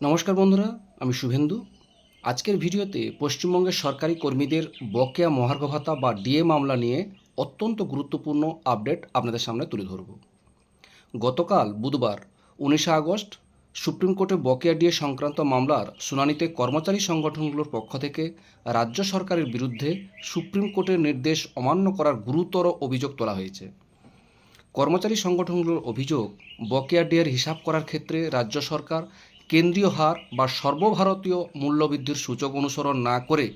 নমস্কার বন্ধুরা, আমি শুভেন্দু। আজকের ভিডিওতে পশ্চিমবঙ্গের সরকারি কর্মীদের বকেয়া মহার্ঘ ভাতা বা ডিএ মামলা নিয়ে অত্যন্ত গুরুত্বপূর্ণ আপডেট আপনাদের সামনে তুলে ধরব। গতকাল বুধবার 19 আগস্ট সুপ্রিম কোর্টে বকেয়া ডিএ সংক্রান্ত মামলার শুনানিতে কর্মচারী সংগঠনগুলোর পক্ষ থেকে রাজ্য সরকারের বিরুদ্ধে সুপ্রিম কোর্টের নির্দেশ অমান্য করার গুরুতর অভিযোগ তোলা হয়েছে। কর্মচারী সংগঠনগুলোর অভিযোগ, বকেয়া ডিএর হিসাব করার ক্ষেত্রে রাজ্য সরকার কেন্দ্রীয় হার বা সর্বভারতীয় মূল্যবৃদ্ধির সূচক অনুসরণ না করে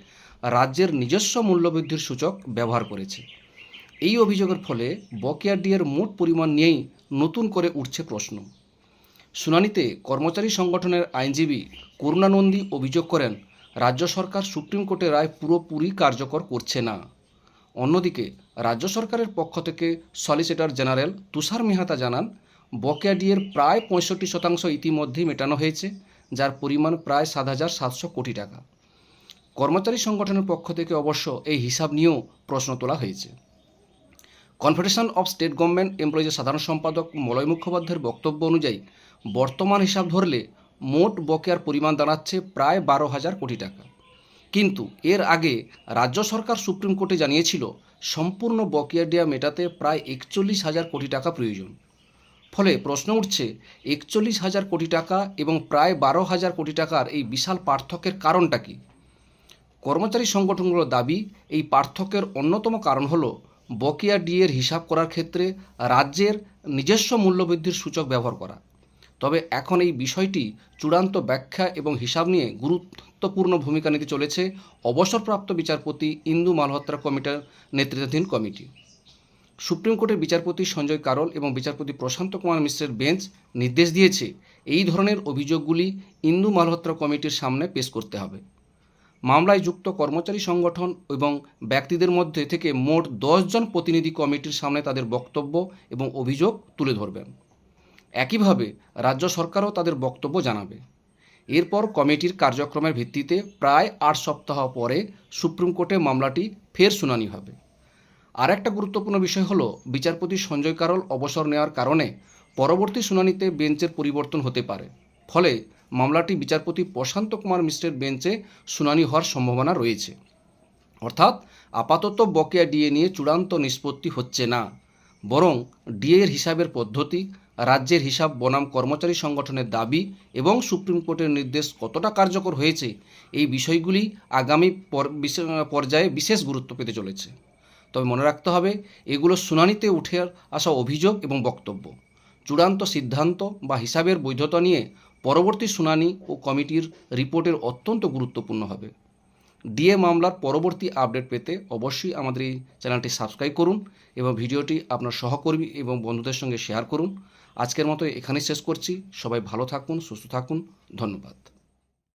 রাজ্যের নিজস্ব মূল্যবৃদ্ধির সূচক ব্যবহার করেছে। এই অভিযোগের ফলে বকেয়া ডিএর মোট পরিমাণ নিয়েই নতুন করে উঠছে প্রশ্ন। শুনানিতে কর্মচারী সংগঠনের আইনজীবী করুণা নন্দী অভিযোগ করেন, রাজ্য সরকার সুপ্রিম কোর্টের রায় পুরোপুরি কার্যকর করছে না। অন্যদিকে রাজ্য সরকারের পক্ষ থেকে সলিসিটর জেনারেল তুষার মেহতা জানান, বকেয়া ডিএর প্রায় 65% ইতিমধ্যেই মেটানো হয়েছে, যার পরিমাণ প্রায় 7,700 কোটি টাকা। কর্মচারী সংগঠনের পক্ষ থেকে অবশ্য এই হিসাব নিয়েও প্রশ্ন তোলা হয়েছে। কনফেডারেশন অফ স্টেট গভর্নমেন্ট এমপ্লয়িজের সাধারণ সম্পাদক মলয় মুখোপাধ্যায়ের বক্তব্য অনুযায়ী বর্তমান হিসাব ধরলে মোট বকেয়ার পরিমাণ দাঁড়াচ্ছে প্রায় 12,000 কোটি টাকা। কিন্তু এর আগে রাজ্য সরকার সুপ্রিম কোর্টে জানিয়েছিল সম্পূর্ণ বকেয়া ডিএ মেটাতে প্রায় 41,000 কোটি টাকা প্রয়োজন। ফলে প্রশ্ন উঠছে, 41,000 কোটি টাকা এবং প্রায় 12,000 কোটি টাকার এই বিশাল পার্থক্যের কারণটা কি? কর্মচারী সংগঠনগুলোর দাবি, এই পার্থক্যের অন্যতম কারণ হলো বকেয়া ডিএর হিসাব করার ক্ষেত্রে রাজ্যের নিজস্ব মূল্যবৃদ্ধির সূচক ব্যবহার করা। তবে এখন এই বিষয়টি চূড়ান্ত ব্যাখ্যা এবং হিসাব নিয়ে গুরুত্বপূর্ণ ভূমিকা নিতে চলেছে অবসরপ্রাপ্ত বিচারপতি ইন্দু মালহোত্রা কমিটির নেতৃত্বাধীন কমিটি। সুপ্রিম কোর্টের বিচারপতি সঞ্জয় কারোল এবং বিচারপতি প্রশান্ত কুমার মিশ্রের বেঞ্চ নির্দেশ দিয়েছে, এই ধরনের অভিযোগগুলি ইন্দু মালহোত্রা কমিটির সামনে পেশ করতে হবে। মামলায় যুক্ত কর্মচারী সংগঠন এবং ব্যক্তিদের মধ্যে থেকে মোট 10 জন প্রতিনিধি কমিটির সামনে তাদের বক্তব্য এবং অভিযোগ তুলে ধরবেন। একইভাবে রাজ্য সরকারও তাদের বক্তব্য জানাবে। এরপর কমিটির কার্যক্রমের ভিত্তিতে প্রায় 8 সপ্তাহ পরে সুপ্রিম কোর্টে মামলাটি ফের শুনানি হবে। আর একটা গুরুত্বপূর্ণ বিষয় হলো, বিচারপতি সঞ্জয় কারোল অবসর নেওয়ার কারণে পরবর্তী শুনানিতে বেঞ্চের পরিবর্তন হতে পারে। ফলে মামলাটি বিচারপতি প্রশান্ত কুমার মিশ্রের বেঞ্চে শুনানি হওয়ার সম্ভাবনা রয়েছে। অর্থাৎ আপাতত বকেয়া ডিএ নিয়ে চূড়ান্ত নিষ্পত্তি হচ্ছে না, বরং ডিএর হিসাবের পদ্ধতি, রাজ্যের হিসাব বনাম কর্মচারী সংগঠনের দাবি এবং সুপ্রিম কোর্টের নির্দেশ কতটা কার্যকর হয়েছে, এই বিষয়গুলি আগামী পর্যায়ে বিশেষ গুরুত্ব পেতে চলেছে। তবে মনে রাখতে হবে, এগুলো শুনানিতে উঠে আসা অভিযোগ এবং বক্তব্য। চূড়ান্ত সিদ্ধান্ত বা হিসাবের বৈধতা নিয়ে পরবর্তী শুনানি ও কমিটির রিপোর্টের অত্যন্ত গুরুত্বপূর্ণ হবে। ডিএ মামলার পরবর্তী আপডেট পেতে অবশ্যই আমাদের এই চ্যানেলটি সাবস্ক্রাইব করুন এবং ভিডিওটি আপনার সহকর্মী এবং বন্ধুদের সঙ্গে শেয়ার করুন। আজকের মতো এখানেই শেষ করছি। সবাই ভালো থাকুন, সুস্থ থাকুন। ধন্যবাদ।